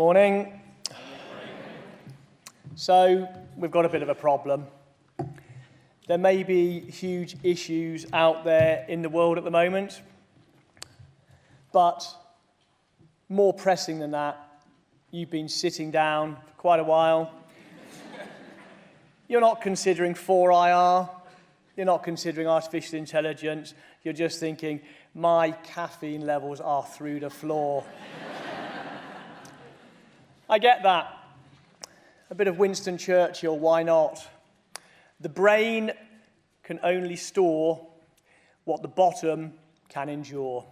Morning. So, we've got a bit of a problem. There may be huge issues out there in the world at the moment, but more pressing than that, you've been sitting down for quite a while. You're not considering 4IR, you're not considering artificial intelligence, you're just thinking, my caffeine levels are through the floor. I get that. A bit of Winston Churchill, why not? The brain can only store what the bottom can endure.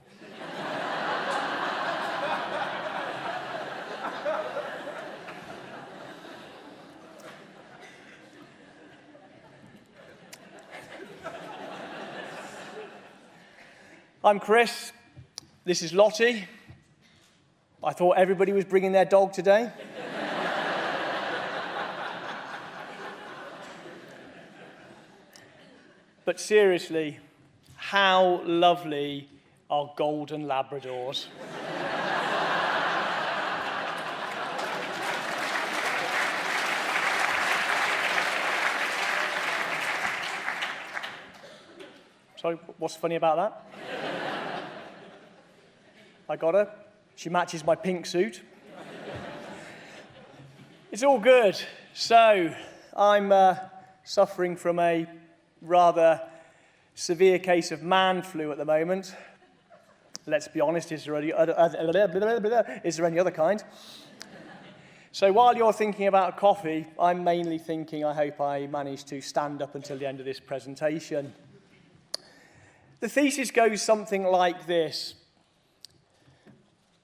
I'm Chris, this is Lottie. I thought everybody was bringing their dog today. But seriously, how lovely are golden Labradors? Sorry, what's funny about that? I got her. She matches my pink suit. It's all good. So, I'm suffering from a rather severe case of man flu at the moment. Let's be honest, is there any other kind? So while you're thinking about coffee, I'm mainly thinking I hope I manage to stand up until the end of this presentation. The thesis goes something like this.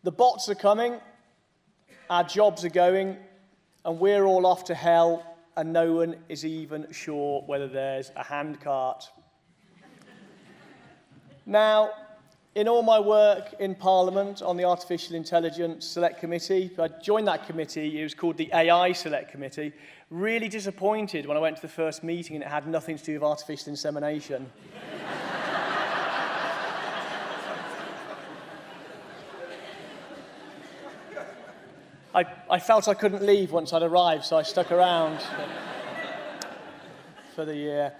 The bots are coming, our jobs are going, and we're all off to hell, and no one is even sure whether there's a handcart. Now, in all my work in Parliament on the Artificial Intelligence Select Committee, I joined that committee, it was called the AI Select Committee, really disappointed when I went to the first meeting and it had nothing to do with artificial insemination. I felt I couldn't leave once I'd arrived, so I stuck around for the year.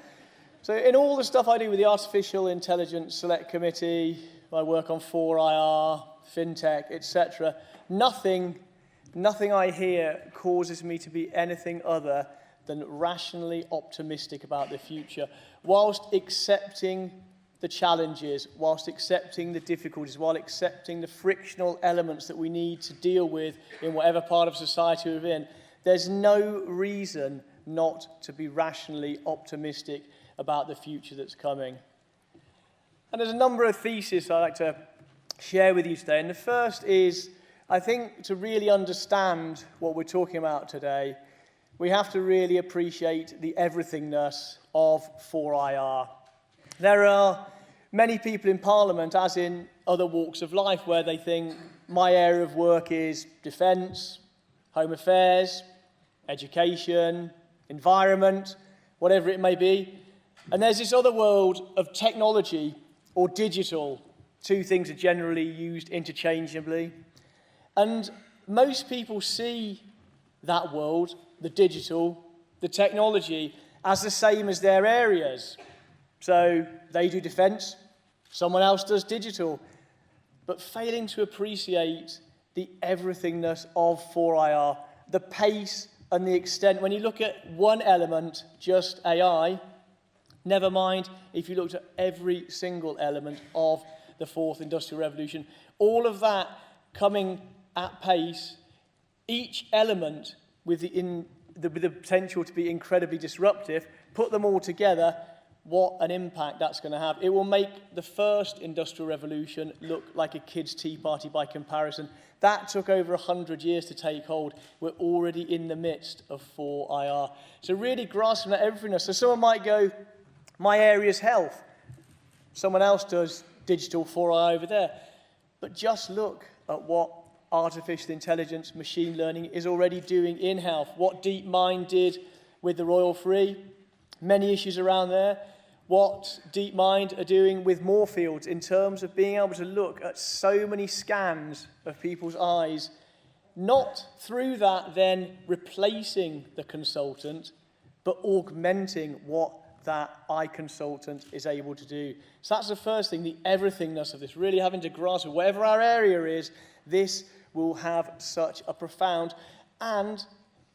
So in all the stuff I do with the Artificial Intelligence Select Committee, I work on 4IR, FinTech, etc., nothing I hear causes me to be anything other than rationally optimistic about the future, whilst accepting the challenges, whilst accepting the difficulties, while accepting the frictional elements that we need to deal with in whatever part of society we're in. There's no reason not to be rationally optimistic about the future that's coming. And there's a number of theses I'd like to share with you today. And the first is, I think to really understand what we're talking about today, we have to really appreciate the everythingness of 4IR. There are many people in Parliament, as in other walks of life, where they think my area of work is defence, home affairs, education, environment, whatever it may be. And there's this other world of technology or digital. Two things are generally used interchangeably. And most people see that world, the digital, the technology, as the same as their areas. So they do defence, someone else does digital, but failing to appreciate the everythingness of 4IR, the pace and the extent. When you look at one element, just AI, never mind if you looked at every single element of the fourth industrial revolution, all of that coming at pace, each element with the potential to be incredibly disruptive, put them all together, what an impact that's going to have. It will make the first industrial revolution look like a kid's tea party by comparison. That took over 100 years to take hold. We're already in the midst of 4IR. So really grasping that everything. So someone might go, my area's health. Someone else does digital 4IR over there. But just look at what artificial intelligence, machine learning is already doing in health. What DeepMind did with the Royal Free. Many issues around there. What DeepMind are doing with Moorfields in terms of being able to look at so many scans of people's eyes not through that then replacing the consultant, but augmenting what that eye consultant is able to do. So that's the first thing, the everythingness of this, really having to grasp it. Whatever our area is, this will have such a profound, and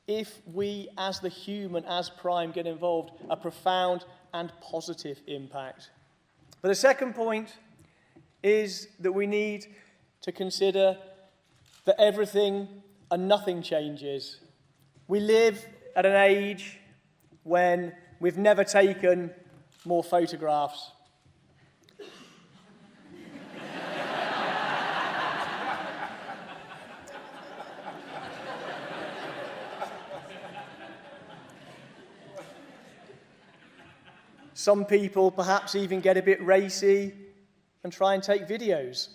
if we as the human, as Prime, get involved, a profound and positive impact. But the second point is that we need to consider that everything and nothing changes. We live at an age when we've never taken more photographs. Some people perhaps even get a bit racy and try and take videos.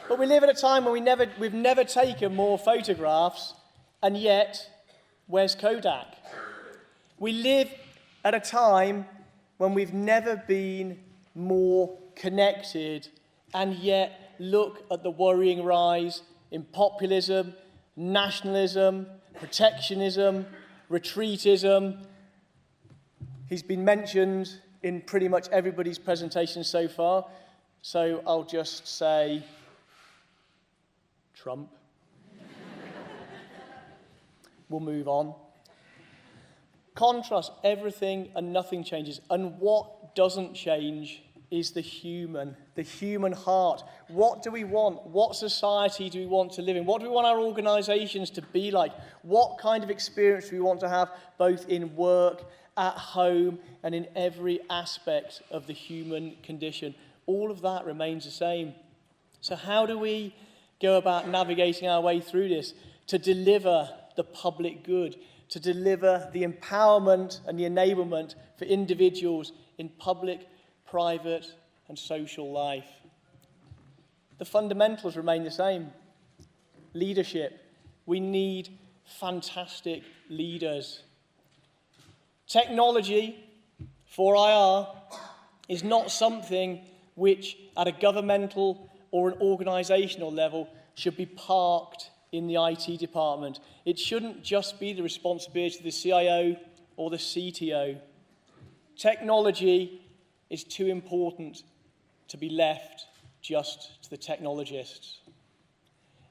But we live at a time when we've never taken more photographs, and yet, where's Kodak? We live at a time when we've never been more connected, and yet look at the worrying rise in populism, nationalism, protectionism, retreatism. He's been mentioned in pretty much everybody's presentation so far, so I'll just say Trump. We'll move on. Contrast, everything and nothing changes, and what doesn't change is the human heart. What do we want? What society do we want to live in? What do we want our organisations to be like? What kind of experience do we want to have both in work, at home, and in every aspect of the human condition? All of that remains the same. So how do we go about navigating our way through this to deliver the public good, to deliver the empowerment and the enablement for individuals in public, private and social life? The fundamentals remain the same. Leadership. We need fantastic leaders. Technology, 4IR, is not something which at a governmental or an organisational level should be parked in the IT department. It shouldn't just be the responsibility of the CIO or the CTO. Technology is too important to be left just to the technologists.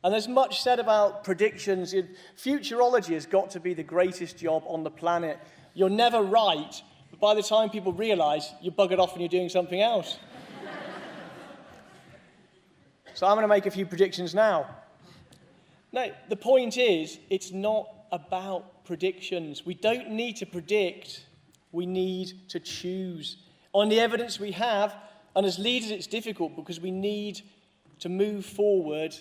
And there's much said about predictions. Futurology has got to be the greatest job on the planet. You're never right, but by the time people realise, you're buggered off and you're doing something else. So I'm going to make a few predictions now. No, the point is, it's not about predictions. We don't need to predict, we need to choose. On the evidence we have, and as leaders it's difficult because we need to move forward,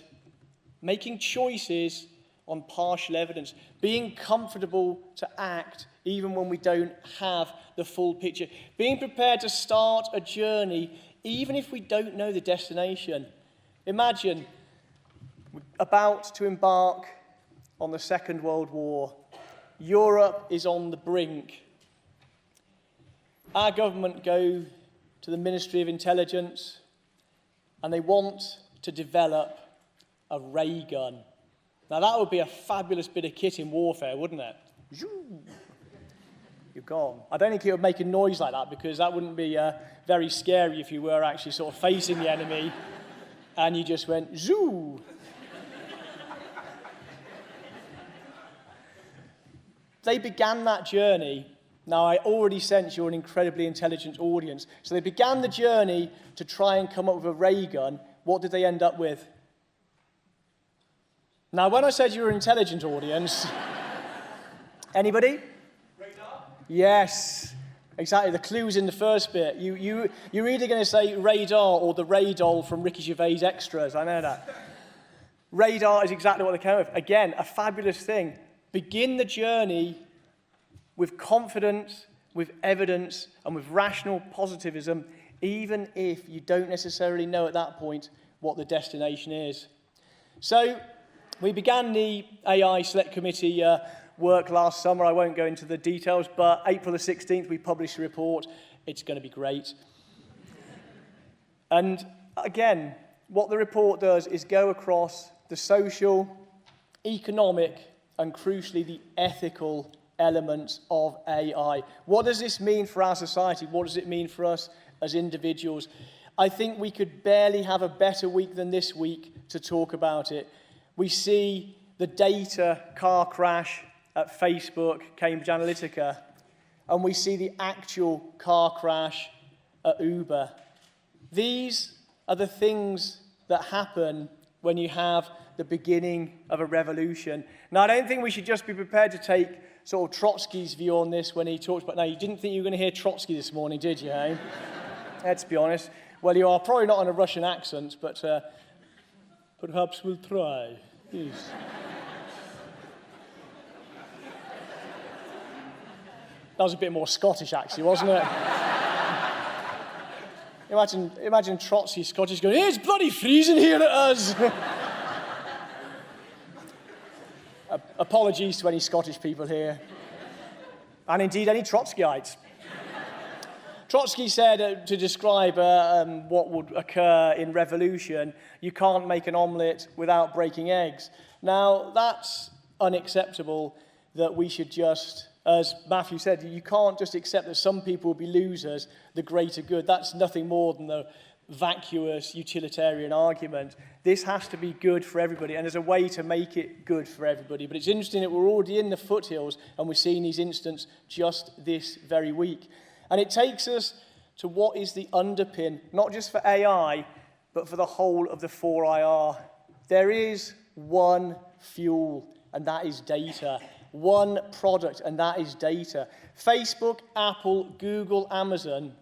making choices on partial evidence, being comfortable to act even when we don't have the full picture, being prepared to start a journey even if we don't know the destination. Imagine we're about to embark on the Second World War. Europe is on the brink. Our government go to the Ministry of Intelligence and they want to develop a ray gun. Now that would be a fabulous bit of kit in warfare, wouldn't it? You're gone. I don't think it would make a noise like that because that wouldn't be very scary if you were actually sort of facing the enemy and you just went zoo. They began that journey. Now, I already sense you're an incredibly intelligent audience. So they began the journey to try and come up with a ray gun. What did they end up with? Now, when I said you were an intelligent audience, anybody? Radar? Yes, exactly. The clue's in the first bit. You're either going to say radar or the radol from Ricky Gervais Extras. I know that. Radar is exactly what they came with. Again, a fabulous thing. Begin the journey with confidence, with evidence, and with rational positivism, even if you don't necessarily know at that point what the destination is. So, we began the AI Select Committee work last summer. I won't go into the details, but April the 16th, we published a report. It's going to be great. And again, what the report does is go across the social, economic, and crucially the ethical elements of AI. What does this mean for our society? What does it mean for us as individuals? I think we could barely have a better week than this week to talk about it. We see the data car crash at Facebook, Cambridge Analytica, and we see the actual car crash at Uber. These are the things that happen when you have the beginning of a revolution. Now, I don't think we should just be prepared to take sort of Trotsky's view on this when he talks about, now, you didn't think you were going to hear Trotsky this morning, did you, eh? Let's be honest. Well, you are probably not on a Russian accent, but perhaps we'll try. Yes. That was a bit more Scottish, actually, wasn't it? Imagine Trotsky, Scottish, going, "Hey, it's bloody freezing here at us." Apologies to any Scottish people here, and indeed any Trotskyites. Trotsky said to describe what would occur in revolution, you can't make an omelette without breaking eggs. Now, that's unacceptable that we should just, as Matthew said, you can't just accept that some people will be losers, the greater good. That's nothing more than the vacuous utilitarian argument. This has to be good for everybody, and there's a way to make it good for everybody. But it's interesting that we're already in the foothills, and we're seeing these incidents just this very week. And it takes us to what is the underpin, not just for AI, but for the whole of the 4IR. There is one fuel, and that is data. One product, and that is data. Facebook, Apple, Google, Amazon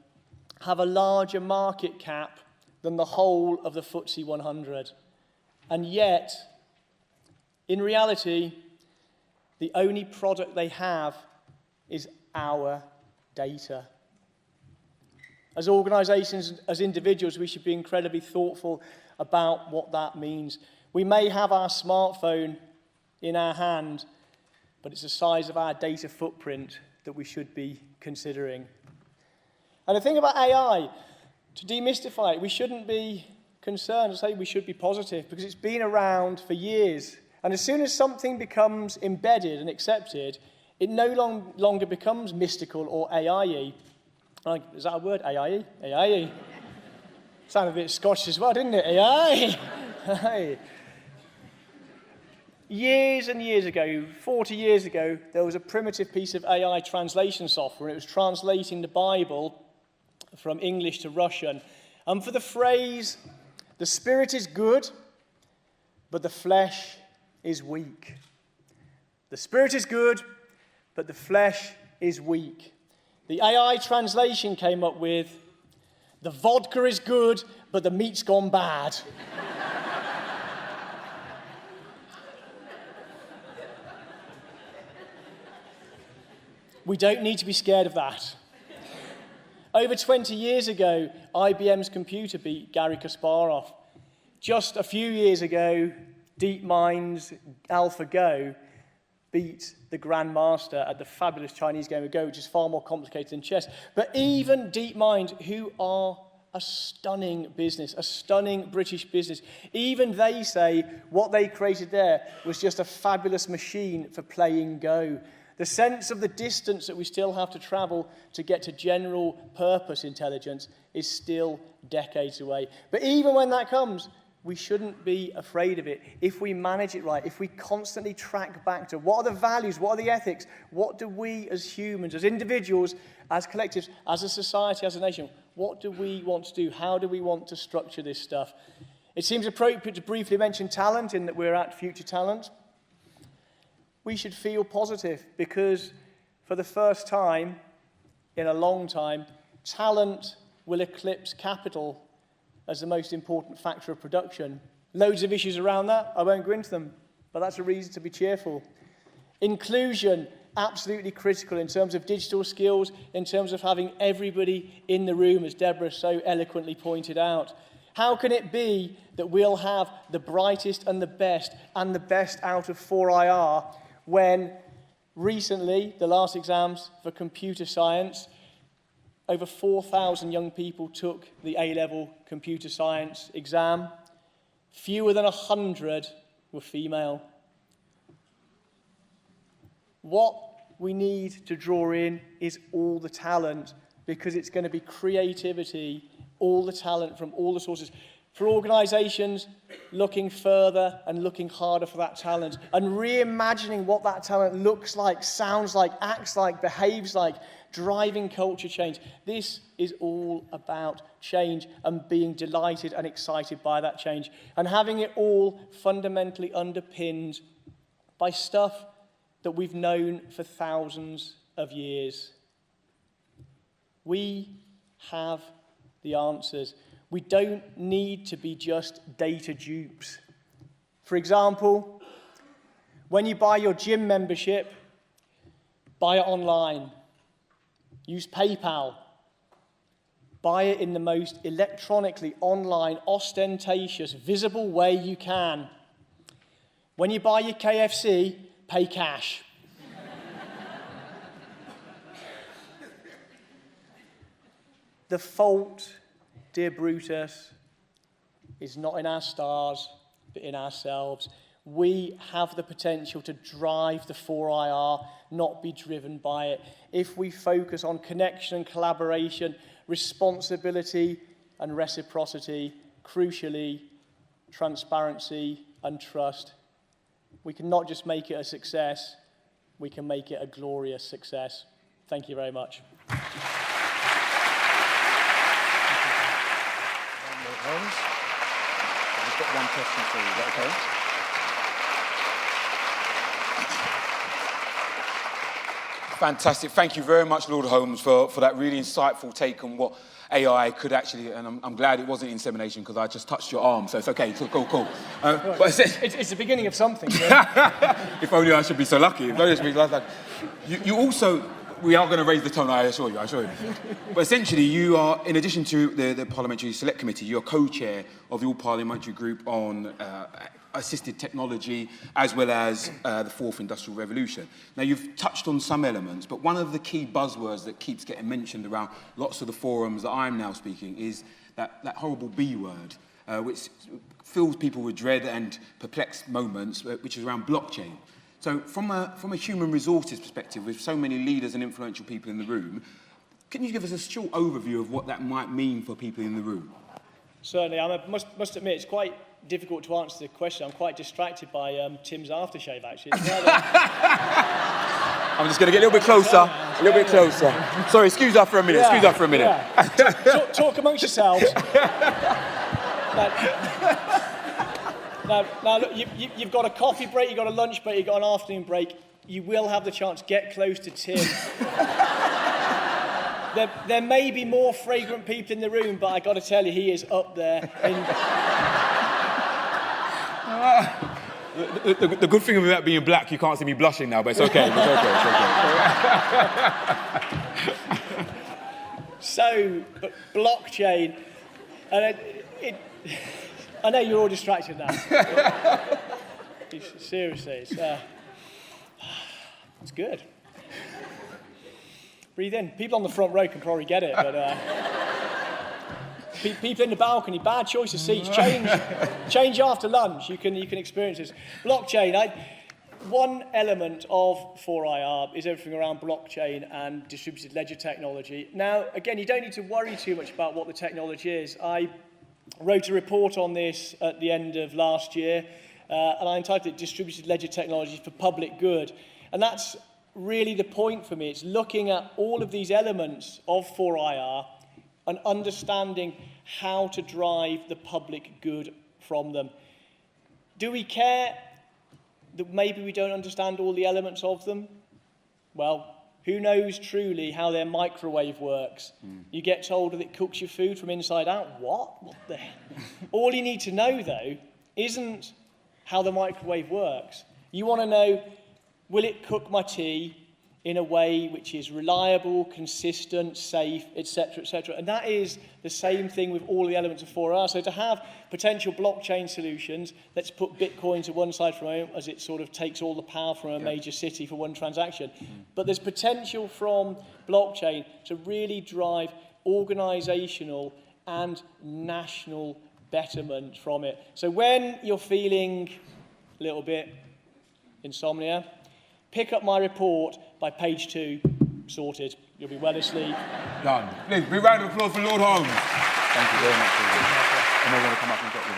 have a larger market cap than the whole of the FTSE 100. And yet, in reality, the only product they have is our data. As organisations, as individuals, we should be incredibly thoughtful about what that means. We may have our smartphone in our hand, but it's the size of our data footprint that we should be considering. And the thing about AI, to demystify it, we shouldn't be concerned. I say we should be positive, because it's been around for years. And as soon as something becomes embedded and accepted, it no longer becomes mystical or AI-y. Is that a word? AI-y? AI-y. Sounded a bit Scottish as well, didn't it? AI. Years and years ago, 40 years ago, there was a primitive piece of AI translation software. It was translating the Bible from English to Russian. And for the phrase, "The spirit is good, but the flesh is weak." The spirit is good, but the flesh is weak. The AI translation came up with, "The vodka is good, but the meat's gone bad." We don't need to be scared of that. Over 20 years ago, IBM's computer beat Garry Kasparov. Just a few years ago, DeepMind's AlphaGo beat the grandmaster at the fabulous Chinese game of Go, which is far more complicated than chess. But even DeepMind, who are a stunning business, a stunning British business, even they say what they created there was just a fabulous machine for playing Go. The sense of the distance that we still have to travel to get to general purpose intelligence is still decades away. But even when that comes, we shouldn't be afraid of it if we manage it right, if we constantly track back to what are the values, what are the ethics, what do we as humans, as individuals, as collectives, as a society, as a nation, what do we want to do? How do we want to structure this stuff? It seems appropriate to briefly mention talent in that we're at Future Talent. We should feel positive because for the first time in a long time, talent will eclipse capital as the most important factor of production. Loads of issues around that. I won't go into them, but that's a reason to be cheerful. Inclusion, absolutely critical in terms of digital skills, in terms of having everybody in the room, as Deborah so eloquently pointed out. How can it be that we'll have the brightest and the best out of 4IR when recently, the last exams for computer science, over 4,000 young people took the A-level computer science exam. fewer than 100 were female. What we need to draw in is all the talent, because it's going to be creativity, all the talent from all the sources. For organisations, looking further and looking harder for that talent and reimagining what that talent looks like, sounds like, acts like, behaves like, driving culture change. This is all about change and being delighted and excited by that change, and having it all fundamentally underpinned by stuff that we've known for thousands of years. We have the answers. We don't need to be just data dupes. For example, when you buy your gym membership, buy it online. Use PayPal. Buy it in the most electronically online, ostentatious, visible way you can. When you buy your KFC, pay cash. The fault, dear Brutus, is not in our stars, but in ourselves. We have the potential to drive the 4IR, not be driven by it. If we focus on connection and collaboration, responsibility and reciprocity, crucially, transparency and trust, we can not just make it a success, we can make it a glorious success. Thank you very much. Holmes, I've got one question for you. Is that okay? Fantastic. Thank you very much, Lord Holmes, for that really insightful take on what AI could actually, and I'm glad it wasn't insemination because I just touched your arm, so it's okay. So cool. But it's the beginning of something. If only I should be so lucky. If only I should be like you also, we are going to raise the tone, I assure you. But essentially, you are, in addition to the Parliamentary Select Committee, you're co-chair of the All-Parliamentary Group on Assisted Technology, as well as the Fourth Industrial Revolution. Now, you've touched on some elements, but one of the key buzzwords that keeps getting mentioned around lots of the forums that I'm now speaking is that horrible B word, which fills people with dread and perplexed moments, which is around blockchain. So from a human resources perspective, with so many leaders and influential people in the room, can you give us a short overview of what that might mean for people in the room? Certainly. I must admit, it's quite difficult to answer the question. I'm quite distracted by Tim's aftershave, actually. I'm just going to get a little bit closer. Sorry, excuse that for a minute. Yeah. Talk amongst yourselves. Now look, you've got a coffee break, you've got a lunch break, you've got an afternoon break. You will have the chance. Get close to Tim. There may be more fragrant people in the room, but I got to tell you, he is up there. The good thing about being black, you can't see me blushing now, but it's okay. So, blockchain, and I know you're all distracted now. Seriously, it's good. Breathe in. People on the front row can probably get it, but people in the balcony, bad choice of seats. Change after lunch. You can experience this. Blockchain. One element of 4IR is everything around blockchain and distributed ledger technology. Now, again, you don't need to worry too much about what the technology is. I wrote a report on this at the end of last year, and I entitled it Distributed Ledger Technology for Public Good. And that's really the point for me. It's looking at all of these elements of 4IR and understanding how to drive the public good from them. Do we care that maybe we don't understand all the elements of them? Well, who knows truly how their microwave works? You get told that it cooks your food from inside out. What? What the hell? All you need to know, though, isn't how the microwave works. You want to know, will it cook my tea in a way which is reliable, consistent, safe, etc., etc.? And that is the same thing with all the elements of 4R. So to have potential blockchain solutions, let's put Bitcoin to one side for a moment, as it sort of takes all the power from a major city for one transaction. But there's potential from blockchain to really drive organizational and national betterment from it. So when you're feeling a little bit insomnia, pick up my report by page 2, sorted. You'll be well asleep. Done. Please, big round of applause for Lord Holmes. Thank you very much. And we're going to come up and get you.